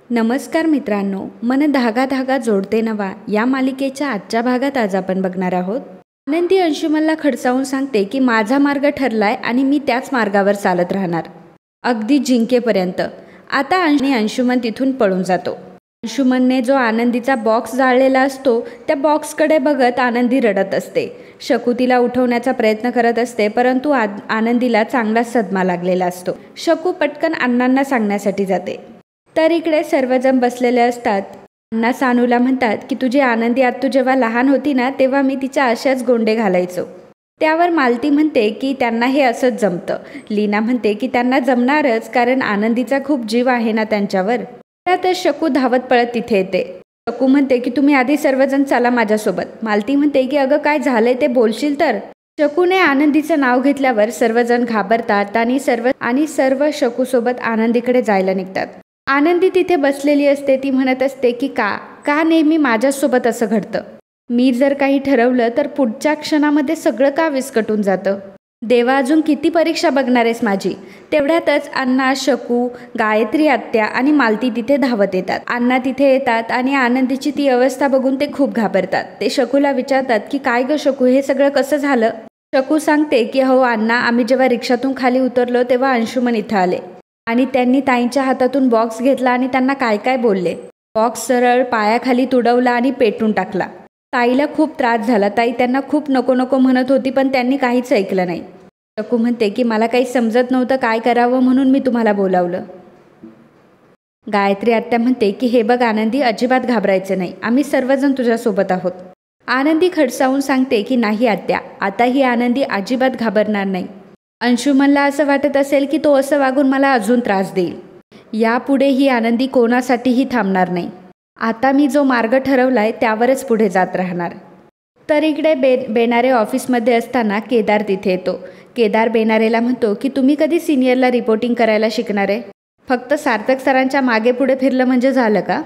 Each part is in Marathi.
नमस्कार मित्रांनो, मन धागा धागा जोडते नवा या मालिकेच्या आजच्या भागात आज आपण बघणार आहोत. आनंदी अंशुमनला खडसावून सांगते की माझा मार्ग ठरलाय आणि मी त्याच मार्गावर चालत राहणार अगदी जिंकेपर्यंत. आता अंशुमन तिथून पळून जातो. अंशुमनने जो आनंदीचा बॉक्स जाळलेला असतो त्या बॉक्सकडे बघत आनंदी रडत असते. शकू तिला उठवण्याचा प्रयत्न करत असते, परंतु आनंदीला चांगलाच सदमा लागलेला असतो. शकू पटकन अण्णांना सांगण्यासाठी जाते. तर इकडे सर्वजण बसलेले असतात. अण्णा सानूला म्हणतात की तुझी आनंदी आत्तू जेव्हा लहान होती ना तेव्हा मी तिच्या अशाच गोंडे घालायचो. त्यावर मालती म्हणते की त्यांना हे असंच जमतं. लीना म्हणते की त्यांना जमणारच, कारण आनंदीचा खूप जीव आहे ना त्यांच्यावर. त्यातच शकू धावत पळत तिथे येते. शकू म्हणते की तुम्ही आधी सर्वजण चला माझ्यासोबत. मालती म्हणते की अगं काय झालंय ते बोलशील तर. शकूने आनंदीचं नाव घेतल्यावर सर्वजण घाबरतात आणि सर्व शकूसोबत आनंदीकडे जायला निघतात. आनंदी तिथे बसलेली असते. ती म्हणत असते की का नेहमी माझ्यासोबत असं घडतं. मी जर काही ठरवलं तर पुढच्या क्षणामध्ये सगळं का विस्कटून जातं. देवा, अजून किती परीक्षा बघणार आहेस माझी. तेवढ्यातच अण्णा, शकू, गायत्री आत्या आणि मालती तिथे धावत येतात. अण्णा तिथे येतात आणि आनंदीची ती अवस्था बघून ते खूप घाबरतात. ते शकूला विचारतात की काय ग शकू, हे सगळं कसं झालं. शकू सांगते की हो अण्णा, आम्ही जेव्हा रिक्षातून खाली उतरलो तेव्हा अंशुमन इथं आले आणि त्यांनी ताईंच्या हातातून बॉक्स घेतला आणि त्यांना काय काय बोलले. बॉक्स सरळ पायाखाली तुडवला आणि पेटून टाकला. ताईला खूप त्रास झाला. ताई त्यांना खूप नको नको म्हणत होती, पण त्यांनी काहीच ऐकलं नाही. शकू म्हणते की मला काही समजत नव्हतं काय करावं, म्हणून मी तुम्हाला बोलावलं. गायत्री आत्या म्हणते की हे बघ आनंदी, अजिबात घाबरायचं नाही, आम्ही सर्वजण तुझ्यासोबत आहोत. आनंदी खडसावून सांगते की नाही आत्या, आता ही आनंदी अजिबात घाबरणार नाही. अंशुमनला असं वाटत असेल की तो असं वागून मला अजून त्रास देईल. यापुढे ही आनंदी कोणासाठीही थांबणार नाही. आता मी जो मार्ग ठरवलाय त्यावरच पुढे जात राहणार. तर इकडे बेनारे ऑफिसमध्ये असताना केदार तिथे येतो. केदार बेनारेला म्हणतो की तुम्ही कधी सिनियरला रिपोर्टिंग करायला शिकणार आहे. फक्त सार्थक सरांच्या मागे पुढे फिरलं म्हणजे झालं का.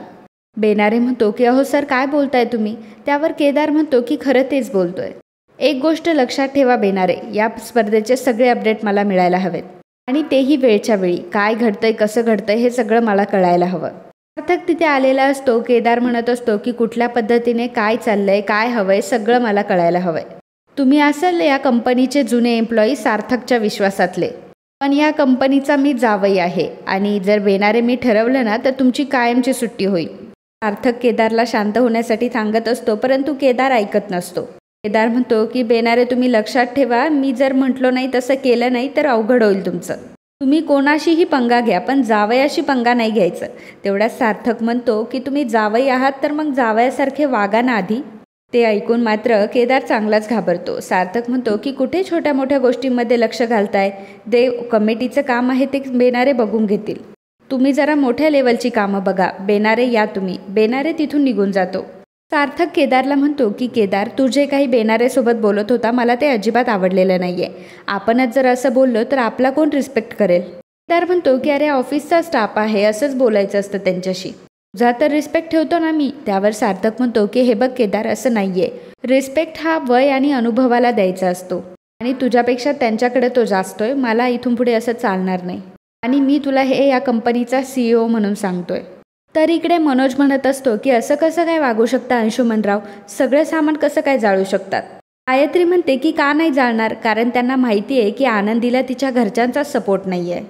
बेनारे म्हणतो की अहो सर काय बोलताय तुम्ही. त्यावर केदार म्हणतो की खरं तेच बोलतोय. एक गोष्ट लक्षात ठेवा बेनारे, या स्पर्धेचे सगळे अपडेट मला मिळायला हवेत आणि तेही वेळच्या वेळी. काय घडतंय, कसं घडतंय हे सगळं मला कळायला हवं. सार्थक तिथे आलेला असतो. केदार म्हणत असतो की कुठल्या पद्धतीने काय चाललंय, काय हवंय, सगळं मला कळायला हवंय. तुम्ही असाल या कंपनीचे जुने एम्प्लॉई, सार्थकच्या विश्वासातले, पण या कंपनीचा मी जावई आहे आणि जर बेनारे मी ठरवलं ना तर तुमची कायमची सुट्टी होईल. सार्थक केदारला शांत होण्यासाठी सांगत असतो, परंतु केदार ऐकत नसतो. केदार म्हणतो की बेनारे तुम्ही लक्षात ठेवा, मी जर म्हटलो नाही तसं केलं नाही तर अवघड होईल तुमचं. तुम्ही कोणाशीही पंगा घ्या, पण जावयाशी पंगा नाही घ्यायचं. तेवढ्याच सार्थक म्हणतो की तुम्ही जावई आहात तर मग जावयासारखे वागा ना आधी. ते ऐकून मात्र केदार चांगलाच घाबरतो. सार्थक म्हणतो की कुठे छोट्या मोठ्या गोष्टींमध्ये लक्ष घालताय. देव कमिटीचं काम आहे ते बेनारे बघून घेतील. तुम्ही जरा मोठ्या लेवलची कामं बघा. बेनारे या तुम्ही. बेनारे तिथून निघून जातो. सार्थक केदारला म्हणतो की केदार, तू जे काही बेनारेसोबत बोलत होता मला ते अजिबात आवडलेलं नाही आहे. आपणच जर असं बोललो तर आपला कोण रिस्पेक्ट करेल. केदार म्हणतो की अरे ऑफिसचा स्टाफ आहे, असंच बोलायचं असतं त्यांच्याशी. तुझा तर रिस्पेक्ट ठेवतो ना मी. त्यावर सार्थक म्हणतो की हे बघ केदार, असं नाही आहे. रिस्पेक्ट हा वय आणि अनुभवाला द्यायचा असतो आणि तुझ्यापेक्षा त्यांच्याकडे तो जास्त आहे. मला इथून पुढे असं चालणार नाही आणि मी तुला हे या कंपनीचा CEO म्हणून सांगतोय. तर इकडे मनोज म्हणत असतो की असं कसं काय वागू शकता अंशुमनराव, सगळं सामान कसं काय जाळू शकतात. गायत्री म्हणते की का नाही जाळणार, कारण त्यांना माहिती आहे की आनंदीला तिच्या घरच्यांचा सपोर्ट नाही आहे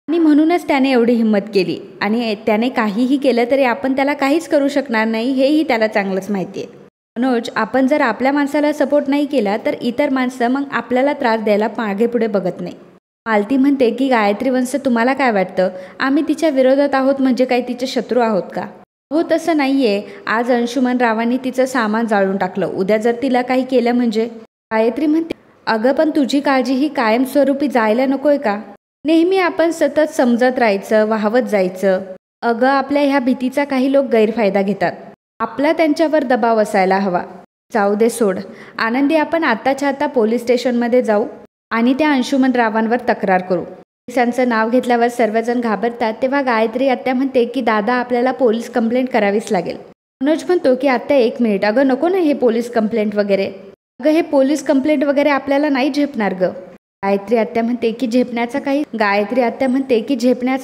आणि म्हणूनच त्याने एवढी हिंमत केली आणि त्याने काहीही केलं तरी आपण त्याला काहीच करू शकणार नाही, हेही त्याला चांगलंच माहिती आहे. मनोज, आपण जर आपल्या माणसाला सपोर्ट नाही केला तर इतर माणसं मग आपल्याला त्रास द्यायला मागे पुढे बघत नाही. मालती म्हणते की गायत्री वंश, तुम्हाला काय वाटतं, आम्ही तिच्या विरोधात आहोत म्हणजे काही तिचे शत्रू आहोत का. हो तसं नाही आहे. आज अंशुमन रावांनी तिचं सामान जाळून टाकलं, उद्या जर तिला काही केलं म्हणजे. गायत्री म्हणते अगं पण तुझी काळजी ही कायमस्वरूपी जायला नकोय का. नेहमी आपण सतत समजत राहायचं, वाहवत जायचं. अगं आपल्या ह्या भीतीचा काही लोक गैरफायदा घेतात. आपला त्यांच्यावर दबाव असायला हवा. जाऊ दे सोड. आनंदी, आपण आत्ताच्या आता पोलीस स्टेशनमध्ये जाऊ आणि त्या अंशुमन रावांवर तक्रार करू. पोलिसांचं नाव घेतल्यावर सर्वजण घाबरतात. तेव्हा गायत्री आत्या म्हणते की दादा, आपल्याला पोलीस कंप्लेंट करावीच लागेल. मनोज म्हणतो की आत्या एक मिनिट, अगं नको ना हे पोलीस कंप्लेंट वगैरे. अगं हे पोलीस कंप्लेंट वगैरे आपल्याला नाही झेपणार गं. गायत्री आत्या म्हणते की झेपण्याचा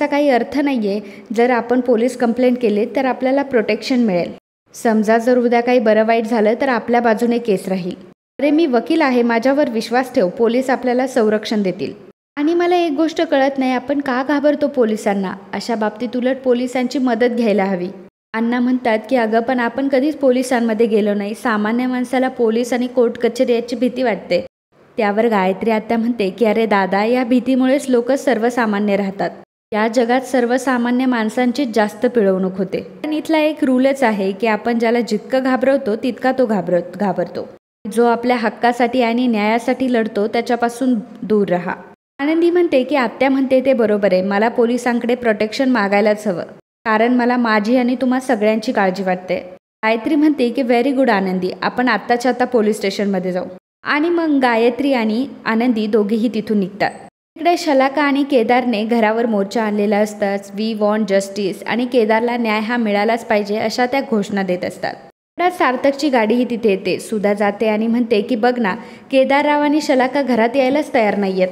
काही अर्थ नाहीये. जर आपण पोलीस कंप्लेंट केली तर आपल्याला प्रोटेक्शन मिळेल. समजा जर उद्या काही बरं वाईट झालं तर आपल्या बाजूने केस राहील. अरे मी वकील आहे, माझ्यावर विश्वास ठेव, पोलीस आपल्याला संरक्षण देतील. आणि मला एक गोष्ट कळत नाही, आपण का घाबरतो पोलिसांना? अशा बाबतीत उलट पोलिसांची मदत घ्यायला हवी. अण्णा म्हणतात की अगं पण आपण कधीच पोलिसांमध्ये गेलो नाही. सामान्य माणसाला पोलीस आणि कोर्ट कचेरी याची भीती वाटते. त्यावर गायत्री आत्या म्हणते की अरे दादा, या भीतीमुळेच लोक सर्वसामान्य राहतात. या जगात सर्वसामान्य माणसांची जास्त पिळवणूक होते. पण इथला एक रूलच आहे की आपण ज्याला जितकं घाबरवतो तितका तो घाबरतो. जो आपल्या हक्कासाठी आणि न्यायासाठी लढतो त्याच्यापासून दूर राहा. आनंदी म्हणते की आत्या म्हणते ते बरोबर आहे, मला पोलिसांकडे प्रोटेक्शन मागायलाच हवं, कारण मला माझी आणि तुम्हा सगळ्यांची काळजी वाटते. गायत्री म्हणते की व्हेरी गुड आनंदी, आपण आत्ताच्या आता पोलीस स्टेशनमध्ये जाऊ. आणि मग गायत्री आणि आनंदी दोघेही तिथून निघतात. इकडे शलाका आणि केदारने घरावर मोर्चा आणलेला असताच वी वॉन्ट जस्टिस आणि केदारला न्याय हा मिळालाच पाहिजे अशा त्या घोषणा देत असतात. त्यात सार्थकची गाडीही तिथे येते. सुधा जाते आणि म्हणते की बघ ना, केदारराव आणि शलाका घरात यायलाच तयार नाहीयेत.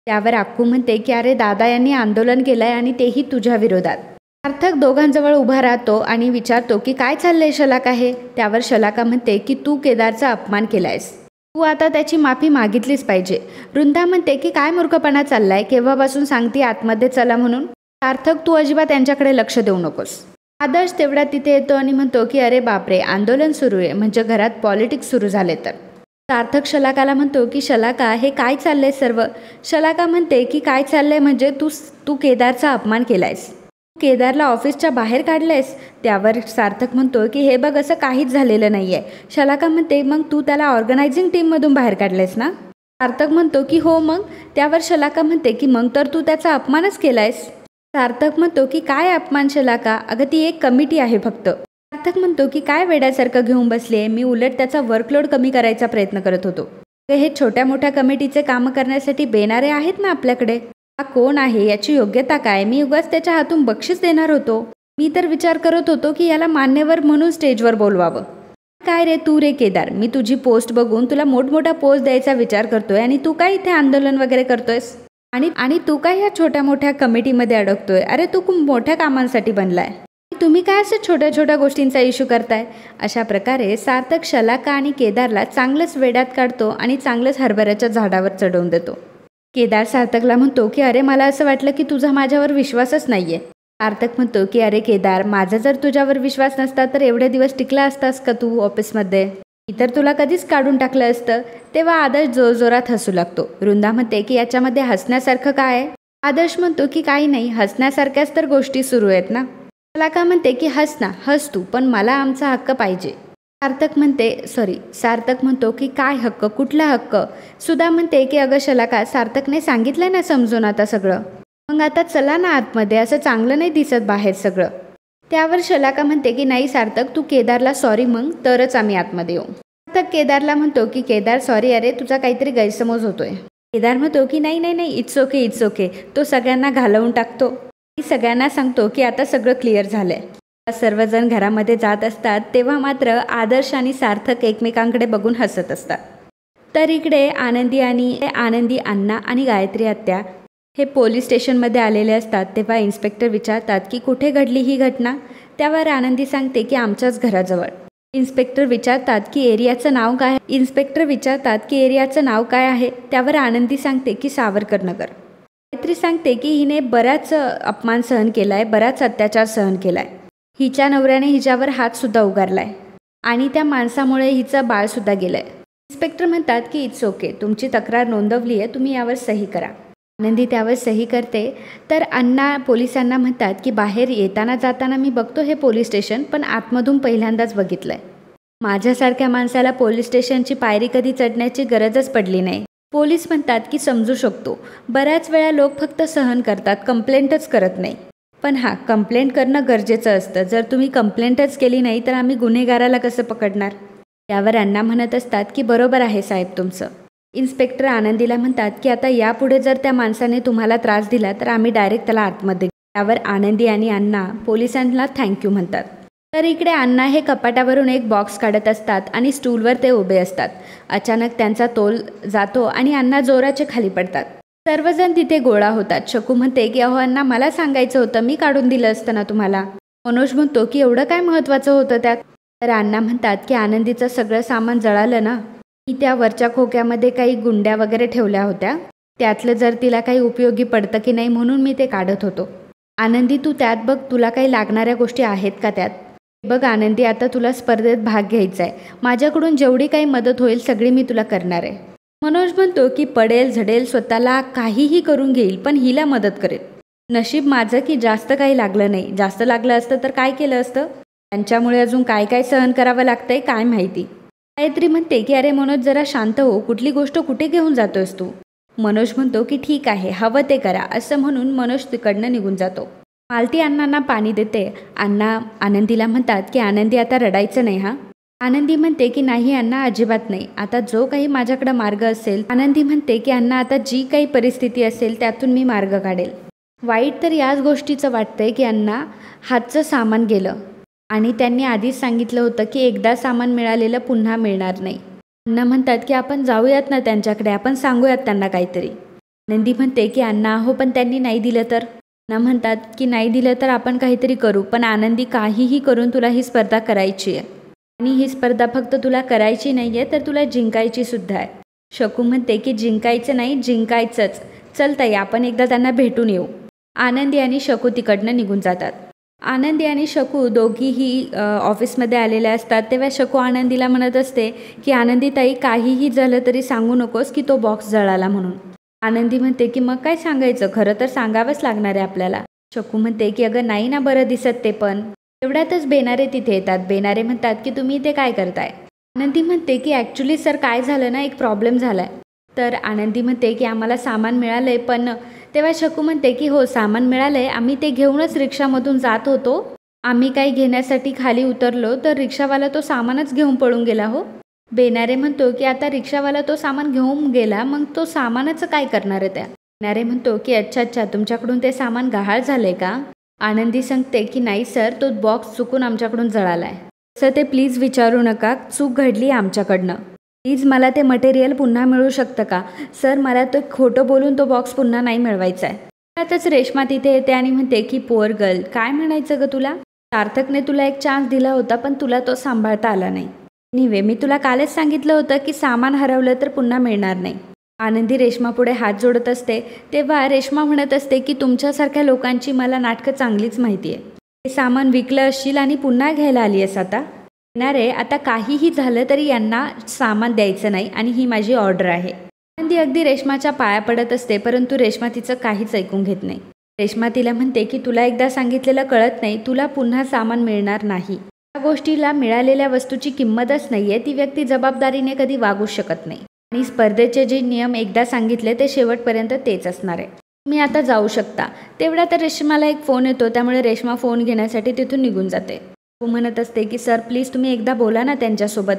त्यावर अक्कू म्हणते की अरे दादा यांनी आंदोलन केलंय आणि तेही तुझ्या विरोधात. सार्थक दोघांजवळ उभा राहतो आणि विचारतो की काय चाललंय शलाका हे? त्यावर शलाका म्हणते की तू केदारचा अपमान केलायस, तू आता त्याची माफी मागितलीच पाहिजे. वृंदा म्हणते की काय मूर्खपणा चाललाय, केव्हापासून सांगते आतमध्ये चला म्हणून. सार्थक तू अजिबात त्यांच्याकडे लक्ष देऊ नकोस. आदर्श तेवढा तिथे येतो आणि म्हणतो की अरे बापरे, आंदोलन सुरू आहे म्हणजे घरात पॉलिटिक्स सुरू झाले तर. सार्थक शलाकाला म्हणतो की शलाका हे काय चाललंय सर्व? शलाका म्हणते की काय चाललंय म्हणजे तू केदारचा अपमान केलायस, केदारला ऑफिसच्या बाहेर काढलंयस. त्यावर सार्थक म्हणतो की हे बघ, असं काहीच झालेलं नाहीये. शलाका म्हणते मग तू त्याला ऑर्गनायझिंग टीममधून बाहेर काढलंयस ना? सार्थक म्हणतो की हो मग. त्यावर शलाका म्हणते की मग तर तू त्याचा अपमानच केलायस. सार्थक म्हणतो की काय अपमान शलाका, अगं ती एक कमिटी आहे फक्त. सार्थक म्हणतो की काय वेड्यासारखं घेऊन बसले, मी उलट त्याचा वर्कलोड कमी करायचा प्रयत्न करत होतो. हे छोट्या मोठ्या कमिटीचे कामं करण्यासाठी बेनारे आहेत ना आपल्याकडे. हा कोण आहे, याची योग्यता काय, मी उगाच त्याच्या हातून बक्षीस देणार होतो. मी तर विचार करत होतो की याला मान्यवर म्हणून स्टेजवर बोलवावं. काय रे तू रे केदार, मी तुझी पोस्ट बघून तुला मोठमोठा पोस्ट द्यायचा विचार करतोय आणि तू काय इथे आंदोलन वगैरे करतोयस आणि तू काय ह्या छोट्या मोठ्या कमिटीमध्ये अडकतोय? अरे तू खूप मोठ्या कामांसाठी बनलाय, तुम्ही काय असं छोट्या छोट्या गोष्टींचा इश्यू करताय? अशा प्रकारे सार्थक शलाका आणि केदारला चांगलंच वेड्यात काढतो आणि चांगलंच हरभऱ्याच्या झाडावर चढवून देतो. केदार सार्थकला म्हणतो की अरे मला असं वाटलं की तुझा माझ्यावर विश्वासच नाहीये. सार्थक म्हणतो की अरे केदार, माझा जर तुझ्यावर विश्वास नसता तर एवढे दिवस टिकला असतास का तू ऑफिसमध्ये? मी तर तुला कधीच काढून टाकलं असतं. तेव्हा आदर्श जोरजोरात हसू लागतो. वृंदा म्हणते की याच्यामध्ये हसण्यासारखं काय आहे? आदर्श म्हणतो की काही नाही, हसण्यासारख्याच तर गोष्टी सुरू आहेत ना. शलाका म्हणते की हस ना, हस तू, पण मला आमचा हक्क पाहिजे. सार्थक म्हणतो की काय हक्क, कुठला हक्क? सुधा म्हणते की अगं शलाका, सार्थकने सांगितलंय ना समजून आता सगळं, मग आता चला ना आतमध्ये, असं चांगलं नाही दिसत बाहेर सगळं. त्यावर शलाका म्हणते की नाही सार्थक, तू केदारला सॉरी मग तरच आम्ही आतमध्ये येऊ. सार्थक केदारला म्हणतो की केदार सॉरी, अरे तुझा काहीतरी गैरसमज होतोय. केदार म्हणतो की नाही इट्स ओके. तो सगळ्यांना घालवून टाकतो. सगळ्यांना सांगतो की आता सगळं क्लिअर झालंय. सर्वजण घरामध्ये जात असतात तेव्हा मात्र आदर्श आणि सार्थक एकमेकांकडे बघून हसत असतात. तर इकडे आनंदी अण्णा आणि गायत्री आत्या हे पोलीस स्टेशनमध्ये आलेले असतात. तेव्हा इन्स्पेक्टर विचारतात की कुठे घडली ही घटना? त्यावर आनंदी सांगते की आमच्याच घराजवळ. इन्स्पेक्टर विचारतात की एरियाचं नाव काय आहे? त्यावर आनंदी सांगते की सावरकर नगर. गायत्री सांगते की हिने बराच अपमान सहन केलाय, बराच अत्याचार सहन केलाय. हिच्या नवऱ्याने हिच्यावर हात सुद्धा उगारलाय आणि त्या माणसामुळे हिचं बाळ सुद्धा गेलंय. इन्स्पेक्टर म्हणतात की इट्स ओके, तुमची तक्रार नोंदवली आहे, तुम्ही यावर सही करा. आनंदी त्यावर सही करते. तर अण्णा पोलिसांना म्हणतात की बाहेर येताना जाताना मी बघतो हे पोलीस स्टेशन, पण आतमधून पहिल्यांदाच बघितलंय. माझ्यासारख्या माणसाला पोलीस स्टेशनची पायरी कधी चढण्याची गरजच पडली नाही. पोलीस म्हणतात की समजू शकतो, बऱ्याच वेळा लोक फक्त सहन करतात, कंप्लेंटच करत नाही. पण हां, कंप्लेंट करणं गरजेचं असतं. जर तुम्ही कंप्लेंटच केली नाही तर आम्ही गुन्हेगाराला कसं पकडणार? यावर अण्णा म्हणत असतात की बरोबर आहे साहेब तुमचं. इन्स्पेक्टर आनंदीला म्हणतात की आता यापुढे जर त्या माणसाने तुम्हाला त्रास दिला तर आम्ही डायरेक्ट त्याला आतमध्ये. त्यावर आनंदी आणि अण्णा पोलिसांना थँक्यू म्हणतात. तर इकडे अण्णा हे कपाटावरून एक बॉक्स काढत असतात आणि स्टूलवर ते उभे असतात. अचानक त्यांचा तोल जातो आणि अण्णा जोराचे खाली पडतात. सर्वजण तिथे गोळा होतात. शकू म्हणते की अहो अण्णा, मला सांगायचं होतं, मी काढून दिलं असतं ना तुम्हाला. मनोज म्हणतो की एवढं काय महत्त्वाचं होतं त्यात. तर अण्णा म्हणतात की आनंदीचं सगळं सामान जळालं ना, मी त्या वरच्या खोक्यामध्ये काही गुंड्या वगैरे ठेवल्या होत्या, त्यातलं जर तिला काही उपयोगी पडतं की नाही म्हणून मी ते काढत होतो. आनंदी, तू त्यात बघ, तुला काही लागणाऱ्या गोष्टी आहेत का त्यात. बघ आनंदी, आता तुला स्पर्धेत भाग घ्यायचा आहे, माझ्याकडून जेवढी काही मदत होईल सगळी मी तुला करणार आहे. मनोज म्हणतो की पडेल झडेल, स्वतःला काहीही करून घेईल, पण हिला मदत करेल. नशीब माझं की जास्त काही लागलं नाही, जास्त लागलं असतं तर काय केलं असतं. त्यांच्यामुळे अजून काय काय सहन करावं लागतंय काय माहिती. गायत्री म्हणते की अरे मनोज, जरा शांत हो, कुठली गोष्ट कुठे घेऊन जातोयस तू. मनोज म्हणतो की ठीक आहे, हवं ते करा, असं म्हणून मनोज तिकडनं निघून जातो. मालती अण्णांना पाणी देते. अण्णा आनंदीला म्हणतात की आनंदी, आता रडायचं नाही हां. आनंदी म्हणते की नाही अण्णा, अजिबात नाही, आता जो काही माझ्याकडं मार्ग असेल. आनंदी म्हणते की अण्णा, आता जी काही परिस्थिती असेल त्यातून मी मार्ग काढेल. वाईट तर याच गोष्टीचं वाटतंय की अण्णा, हातचं सामान गेलं आणि त्यांनी आधीच सांगितलं होतं की एकदा सामान मिळालेलं पुन्हा मिळणार नाही. अण्णा म्हणतात की आपण जाऊयात ना त्यांच्याकडे, आपण सांगूयात त्यांना काहीतरी. आनंदी म्हणते की अण्णा हो, पण त्यांनी नाही दिलं तर. अण्णा म्हणतात की नाही दिलं तर आपण काहीतरी करू, पण आनंदी काहीही करून तुला ही स्पर्धा करायची आहे आणि ही स्पर्धा फक्त तुला करायची नाही आहे तर तुला जिंकायची सुद्धा आहे. शकू म्हणते की जिंकायचं नाही, जिंकायचंच. चल ताई, आपण एकदा त्यांना भेटून येऊ. आनंदी आणि शकू तिकडनं निघून जातात. आनंदी आणि शकू दोघीही ऑफिसमध्ये आलेल्या असतात. तेव्हा शकू आनंदीला म्हणत असते की आनंदी ताई, काहीही झालं तरी सांगू नकोस की तो बॉक्स जळाला म्हणून. आनंदी म्हणते की मग काय सांगायचं, खरं तर सांगावंच लागणार आहे आपल्याला. शकू म्हणते की अगं नाही ना बरं दिसत ते पण. एवढ्यातच बेनारे तिथे येतात. बेनारे म्हणतात की तुम्ही इथे काय करताय. आनंदी म्हणते की ॲक्च्युली सर काय झालं ना, एक प्रॉब्लेम झाला आहे. तर आनंदी म्हणते की आम्हाला सामान मिळालं आहे, पण तेव्हा शकू म्हणते की हो सामान मिळालं आहे, आम्ही ते घेऊनच रिक्षामधून जात होतो. आम्ही काही घेण्यासाठी खाली उतरलो तर रिक्षावाला तो सामानच घेऊन पळून गेला हो. बेनारे म्हणतो की आता रिक्षावाला तो सामान घेऊन गेला, मग तो सामानाचं काय करणार आहे त्या. बेनारे म्हणतो की अच्छा, तुमच्याकडून ते सामान गहाळ झालं आहे का. आनंदी सांगते की नाही सर, तो बॉक्स चुकून आमच्याकडून जळाला आहे. तसं ते प्लीज विचारू नका, चूक घडली आमच्याकडनं. प्लीज मला ते मटेरियल पुन्हा मिळू शकतं का. सर, मला तो खोटं बोलून तो बॉक्स पुन्हा नाही मिळवायचा आहे. त्यातच रेश्मा तिथे येते आणि म्हणते की पोअर गर्ल, काय म्हणायचं ग तुला. सार्थकने तुला एक चान्स दिला होता, पण तुला तो सांभाळता आला नाही. एनिवे, मी तुला कालच सांगितलं होतं की सामान हरवलं तर पुन्हा मिळणार नाही. आनंदी रेश्मापुढे हात जोडत असते. तेव्हा रेश्मा म्हणत असते की तुमच्यासारख्या लोकांची मला नाटकं चांगलीच माहिती आहे. हे सामान विकलं असशील आणि पुन्हा घ्यायला आली आहेस आता. येणारे, आता काहीही झालं तरी यांना सामान द्यायचं नाही आणि ही माझी ऑर्डर आहे. आनंदी अगदी रेश्माच्या पाया पडत असते, परंतु रेश्मा तिचं काहीच ऐकून घेत नाही. रेश्मा तिला म्हणते की तुला एकदा सांगितलेलं कळत नाही, तुला पुन्हा सामान मिळणार नाही. त्या गोष्टीला मिळालेल्या वस्तूची किंमतच नाही आहे, ती व्यक्ती जबाबदारीने कधी वागू शकत नाही आणि स्पर्धेचे जे नियम एकदा सांगितले ते शेवटपर्यंत तेच असणार आहे. तुम्ही आता जाऊ शकता. तेवढ्या तर रेश्माला एक फोन येतो, त्यामुळे रेश्मा फोन घेण्यासाठी तिथून निघून जाते. तो म्हणत असते की सर प्लीज तुम्ही एकदा बोला ना त्यांच्यासोबत.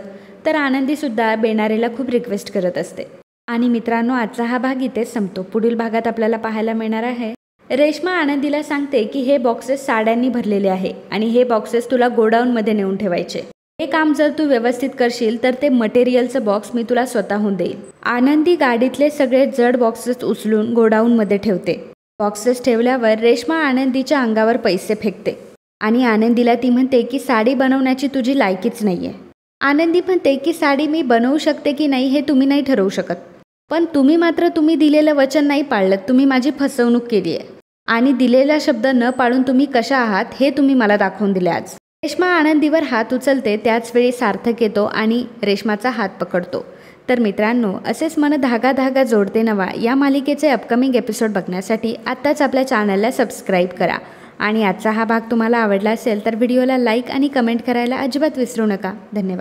तर आनंदीसुद्धा बेनारेला खूप रिक्वेस्ट करत असते. आणि मित्रांनो, आजचा हा भाग इथेच संपतो. पुढील भागात आपल्याला पाहायला मिळणार आहे रेश्मा आनंदीला सांगते की हे बॉक्सेस साड्यांनी भरलेले आहे आणि हे बॉक्सेस तुला गोडाऊनमध्ये नेऊन ठेवायचे. हे काम जर तू व्यवस्थित करशील तर ते मटेरियलचं बॉक्स मी तुला स्वतःहून देईल. आनंदी गाडीतले सगळे जड बॉक्सेस उचलून गोडाऊनमध्ये ठेवते. बॉक्सेस ठेवल्यावर रेश्मा आनंदीच्या अंगावर पैसे फेकते आणि आनंदीला ती म्हणते की साडी बनवण्याची तुझी लायकीच नाही आहे. आनंदी म्हणते की साडी मी बनवू शकते की नाही हे तुम्ही नाही ठरवू शकत, पण तुम्ही मात्र तुम्ही दिलेलं वचन नाही पाळलं. तुम्ही माझी फसवणूक केली आहे आणि दिलेला शब्द न पाळून तुम्ही कशा आहात हे तुम्ही मला दाखवून दिले आज. रेश्मा आनंदीवर हात उचलते. त्याचवेळी सार्थक येतो आणि रेश्माचा हात पकडतो. तर मित्रांनो, असेच मन धागा धागा जोडते नवा या मालिकेचे अपकमिंग एपिसोड बघण्यासाठी आत्ताच आपल्या चॅनलला सबस्क्राईब करा. आणि आजचा हा भाग तुम्हाला आवडला असेल तर व्हिडिओला लाईक आणि कमेंट करायला अजिबात विसरू नका. धन्यवाद.